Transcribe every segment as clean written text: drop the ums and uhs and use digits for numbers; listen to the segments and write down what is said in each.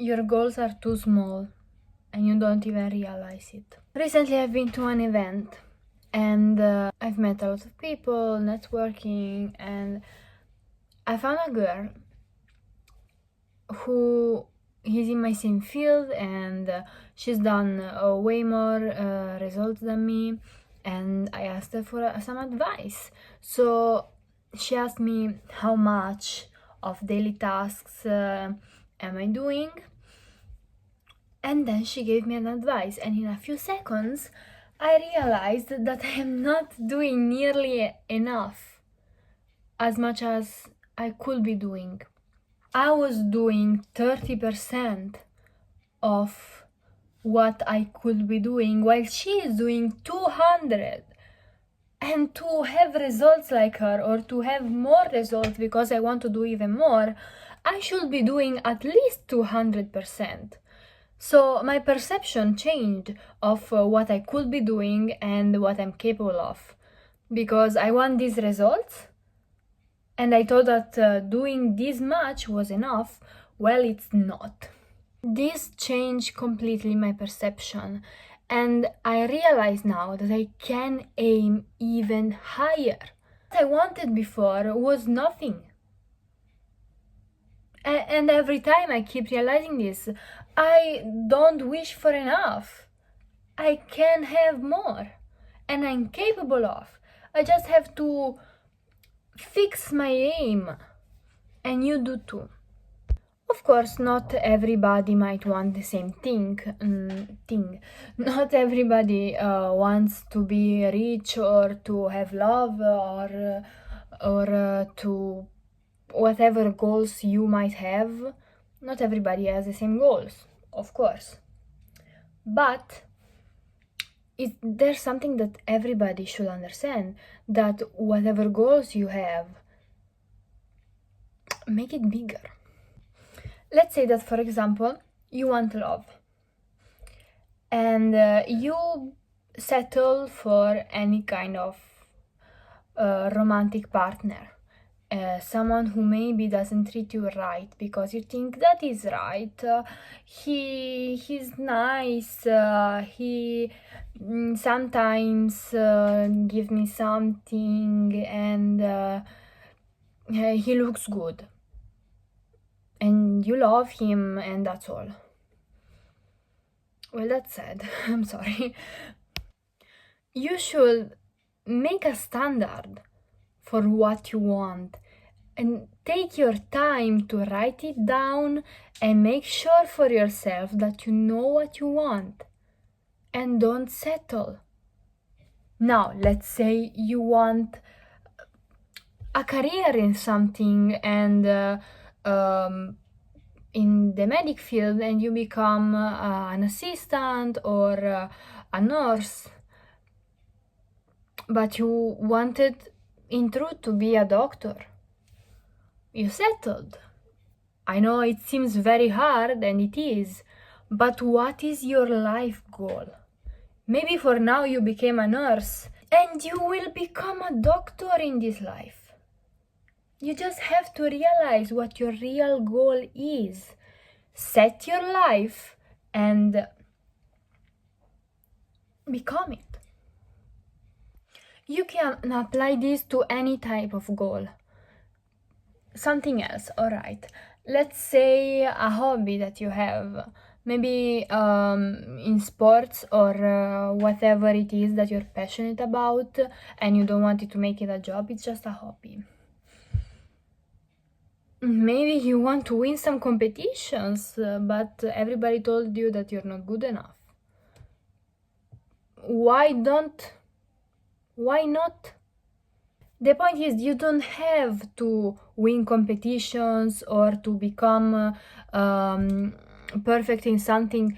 your goals are too small and you don't even realize it. Recently I've been to an event and I've met a lot of people, networking, and I found a girl who is in my same field, and she's done way more results than me, and I asked her for some advice. So she asked me how much of daily tasks am I doing, and then she gave me an advice, and in a few seconds I realized that I am not doing nearly enough, as much as I could be doing. I was doing 30% of what I could be doing, while she is doing 200. And to have results like her, or to have more results because I want to do even more, I should be doing at least 200%. So my perception changed of what I could be doing and what I'm capable of, because I want these results and I thought that doing this much was enough. Well, it's not. This changed completely my perception, and I realize now that I can aim even higher. What I wanted before was nothing. And every time I keep realizing this, I don't wish for enough. I can have more, and I'm capable of. I just have to fix my aim, and you do too. Of course, not everybody might want the same thing. Not everybody wants to be rich, or to have love, or to whatever goals you might have. Not everybody has the same goals, of course. But there's something that everybody should understand, that whatever goals you have, make it bigger. Let's say that, for example, you want love, and you settle for any kind of romantic partner. Someone who maybe doesn't treat you right because you think that is right. He's nice. He sometimes gives me something, and he looks good. And you love him, and that's all. Well, that's sad. I'm sorry. You should make a standard for what you want, and take your time to write it down and make sure for yourself that you know what you want, and don't settle. Now, let's say you want a career in something, and in the medic field, and you become an assistant or a nurse, but you wanted in truth to be a doctor. You settled. I know it seems very hard, and it is, but what is your life goal? Maybe for now you became a nurse, and you will become a doctor in this life. You just have to realize what your real goal is. Set your life and become it. You can apply this to any type of goal. Something else, alright. Let's say a hobby that you have, maybe in sports, or whatever it is that you're passionate about, and you don't want it to make it a job, it's just a hobby. Maybe you want to win some competitions, but everybody told you that you're not good enough. Why not? The point is, you don't have to win competitions or to become perfect in something.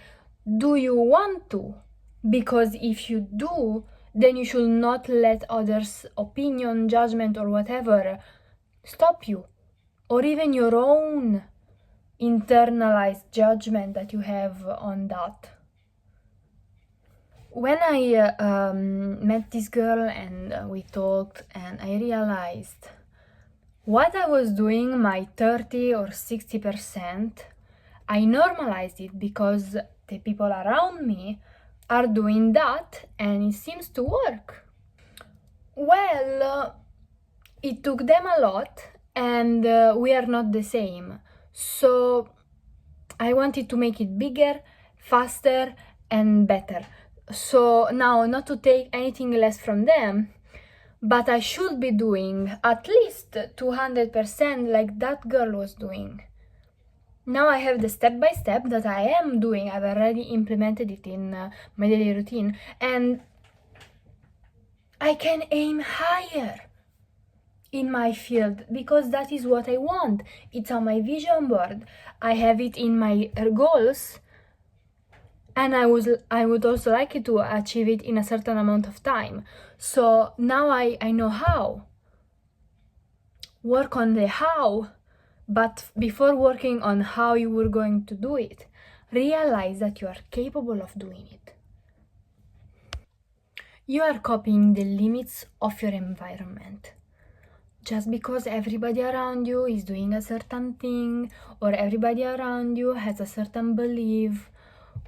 Do you want to? Because if you do, then you should not let others' opinion, judgment, or whatever stop you, or even your own internalized judgment that you have on that. When I met this girl, and we talked, and I realized what I was doing, my 30 or 60%, I normalized it because the people around me are doing that and it seems to work. Well, it took them a lot and we are not the same. So I wanted to make it bigger, faster, and better. So now, not to take anything less from them, but I should be doing at least 200% like that girl was doing. Now I have the step by step that I am doing. I've already implemented it in my daily routine, and I can aim higher in my field because that is what I want. It's on my vision board. I have it in my goals, and I would also like it to achieve it in a certain amount of time. So now I know how. Work on the how, but before working on how you were going to do it, realize that you are capable of doing it. You are copying the limits of your environment. Just because everybody around you is doing a certain thing, or everybody around you has a certain belief,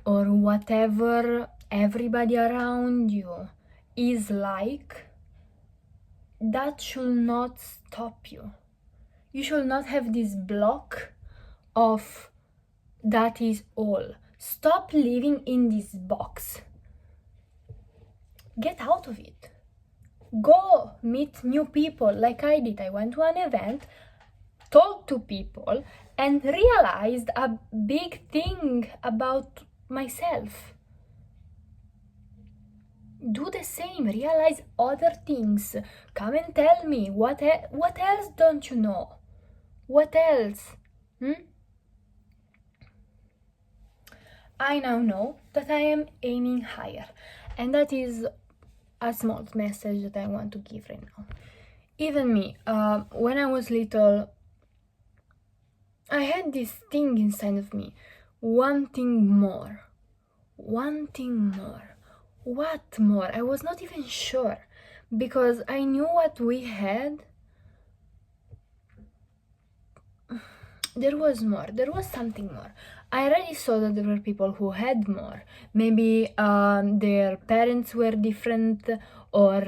or whatever everybody around you is like, that should not stop you. You should not have this block of that is all. Stop living in this box. Get out of it. Go meet new people like I did. I went to an event, talked to people, and realized a big thing about myself. Do the same, realize other things. Come and tell me, what else don't you know? What else? I now know that I am aiming higher, and that is a small message that I want to give right now. Even me, when I was little, I had this thing inside of me, wanting more. What more? I was not even sure, because I knew what we had. There was more. There was something more. I already saw that there were people who had more. Maybe their parents were different, or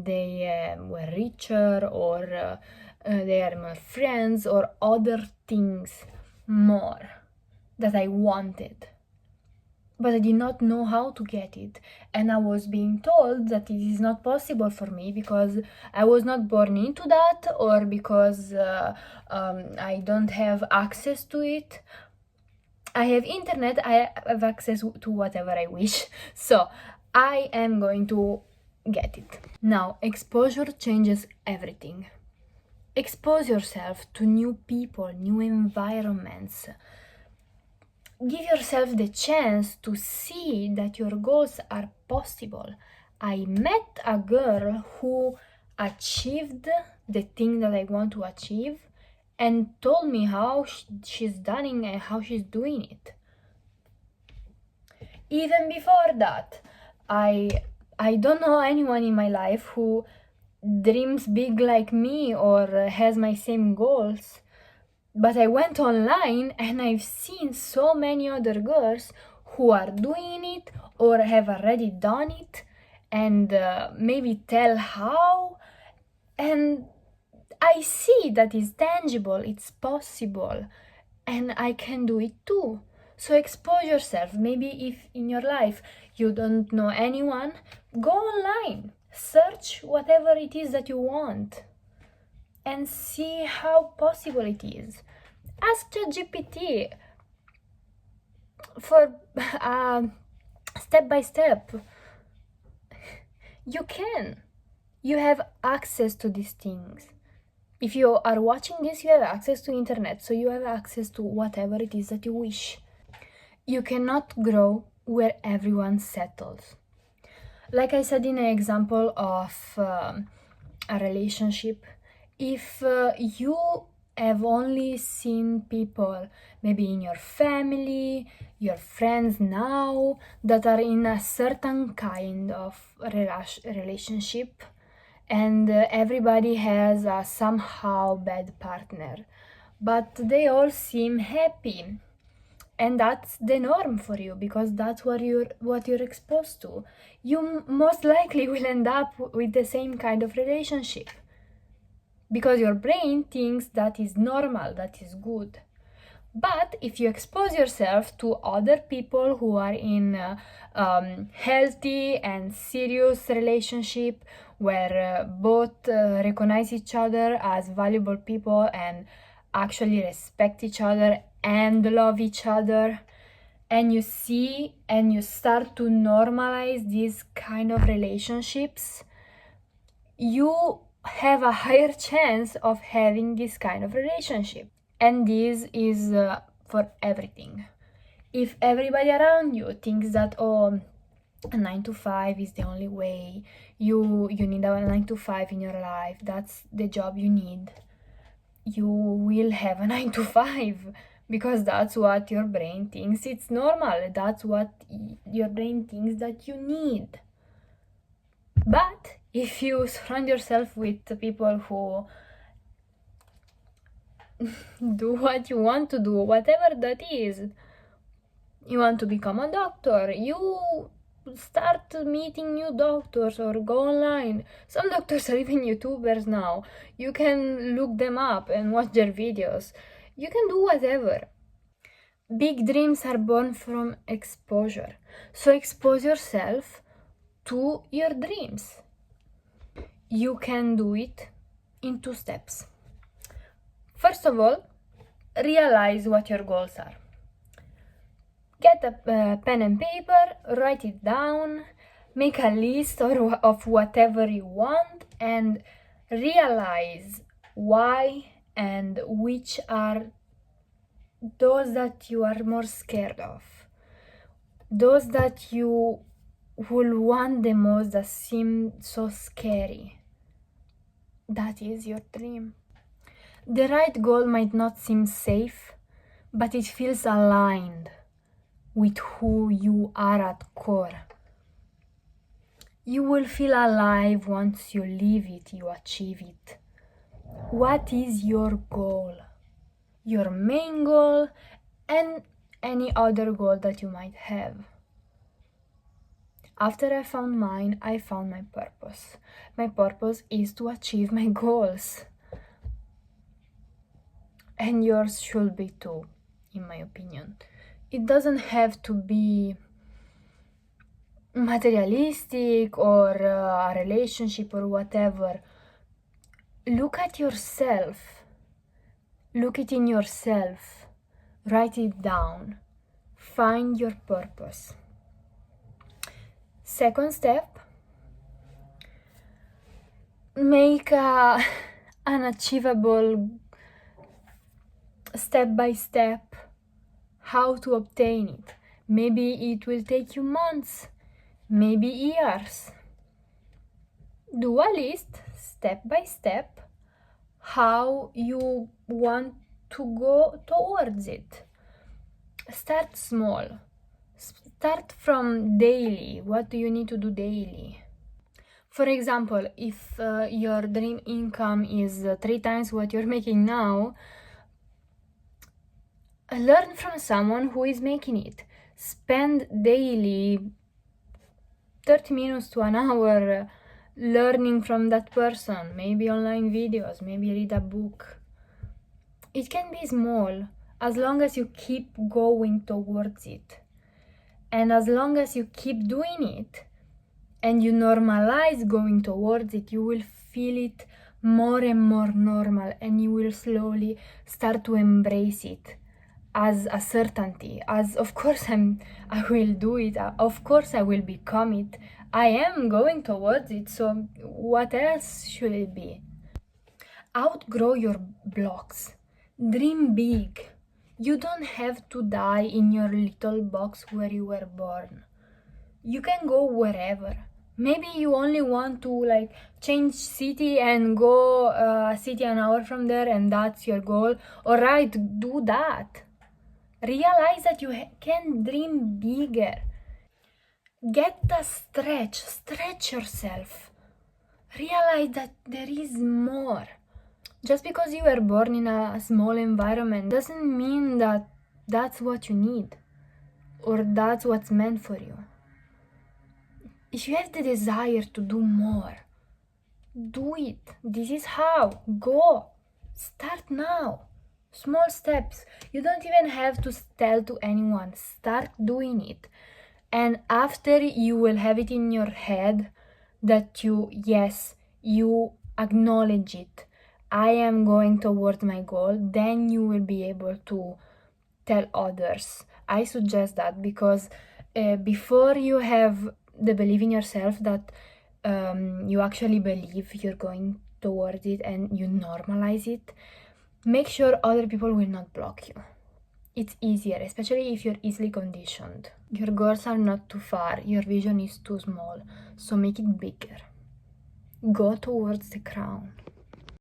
they were richer, or they are more friends, or other things more that I wanted. But I did not know how to get it, and I was being told that it is not possible for me because I was not born into that, or because I don't have access to it. I have internet, I have access to whatever I wish, so I am going to get it. Now, exposure changes everything. Expose yourself to new people, new environments. Give yourself the chance to see that your goals are possible. I met a girl who achieved the thing that I want to achieve and told me how she's done it and how she's doing it. Even before that, I don't know anyone in my life who dreams big like me or has my same goals. But I went online and I've seen so many other girls who are doing it or have already done it, and maybe tell how. And I see that it's tangible, it's possible, and I can do it too. So expose yourself. Maybe if in your life you don't know anyone, go online, search whatever it is that you want, and see how possible it is. Ask ChatGPT for step by step. You can. You have access to these things. If you are watching this, you have access to internet, so you have access to whatever it is that you wish. You cannot grow where everyone settles. Like I said in an example of a relationship, if you have only seen people maybe in your family, your friends now, that are in a certain kind of relationship, and everybody has a somehow bad partner, but they all seem happy, and that's the norm for you because that's what you're exposed to. You most likely will end up with the same kind of relationship because your brain thinks that is normal, that is good. But if you expose yourself to other people who are in healthy and serious relationship where both recognize each other as valuable people and actually respect each other and love each other, and you see and you start to normalize these kind of relationships, you have a higher chance of having this kind of relationship. And this is for everything. If everybody around you thinks that, oh, a 9 to 5 is the only way, you need a 9 to 5 in your life, that's the job you need, you will have a 9 to 5 because that's what your brain thinks it's normal, that's what your brain thinks that you need. But if you surround yourself with people who do what you want to do, whatever that is, you want to become a doctor, you start meeting new doctors or go online. Some doctors are even YouTubers now. You can look them up and watch their videos. You can do whatever. Big dreams are born from exposure. So expose yourself to your dreams. You can do it in 2 steps. First of all, realize what your goals are. Get a pen and paper, write it down, make a list of whatever you want, and realize why and which are those that you are more scared of. Those that you will want the most, that seem so scary. That is your dream. The right goal might not seem safe, but it feels aligned with who you are at core. You will feel alive once you live it, you achieve it. What is your goal? Your main goal and any other goal that you might have. After I found mine, I found my purpose. My purpose is to achieve my goals. And yours should be too, in my opinion. It doesn't have to be materialistic or a relationship or whatever. Look at yourself. Look it in yourself. Write it down. Find your purpose. Second step, make an achievable step by step how to obtain it. Maybe it will take you months, maybe years. Do a list step by step how you want to go towards it. Start small. Start from daily. What do you need to do daily? For example, if your dream income is 3 times what you're making now, learn from someone who is making it. Spend daily 30 minutes to an hour learning from that person, maybe online videos, maybe read a book. It can be small as long as you keep going towards it. And as long as you keep doing it and you normalize going towards it, you will feel it more and more normal, and you will slowly start to embrace it as a certainty. As of course I will do it, of course I will become it, I am going towards it, so what else should it be? Outgrow your blocks. Dream big. You don't have to die in your little box where you were born. You can go wherever. Maybe you only want to change city and go a city an hour from there, and that's your goal. Alright, do that. Realize that you can dream bigger. Get the stretch yourself. Realize that there is more. Just because you were born in a small environment doesn't mean that that's what you need, or that's what's meant for you. If you have the desire to do more, do it. This is how. Go. Start now. Small steps. You don't even have to tell to anyone. Start doing it. And after you will have it in your head that you acknowledge it. I am going towards my goal. Then you will be able to tell others. I suggest that because before you have the belief in yourself that you actually believe you're going towards it and you normalize it, make sure other people will not block you. It's easier, especially if you're easily conditioned. Your goals are not too far, your vision is too small, so make it bigger. Go towards the crown.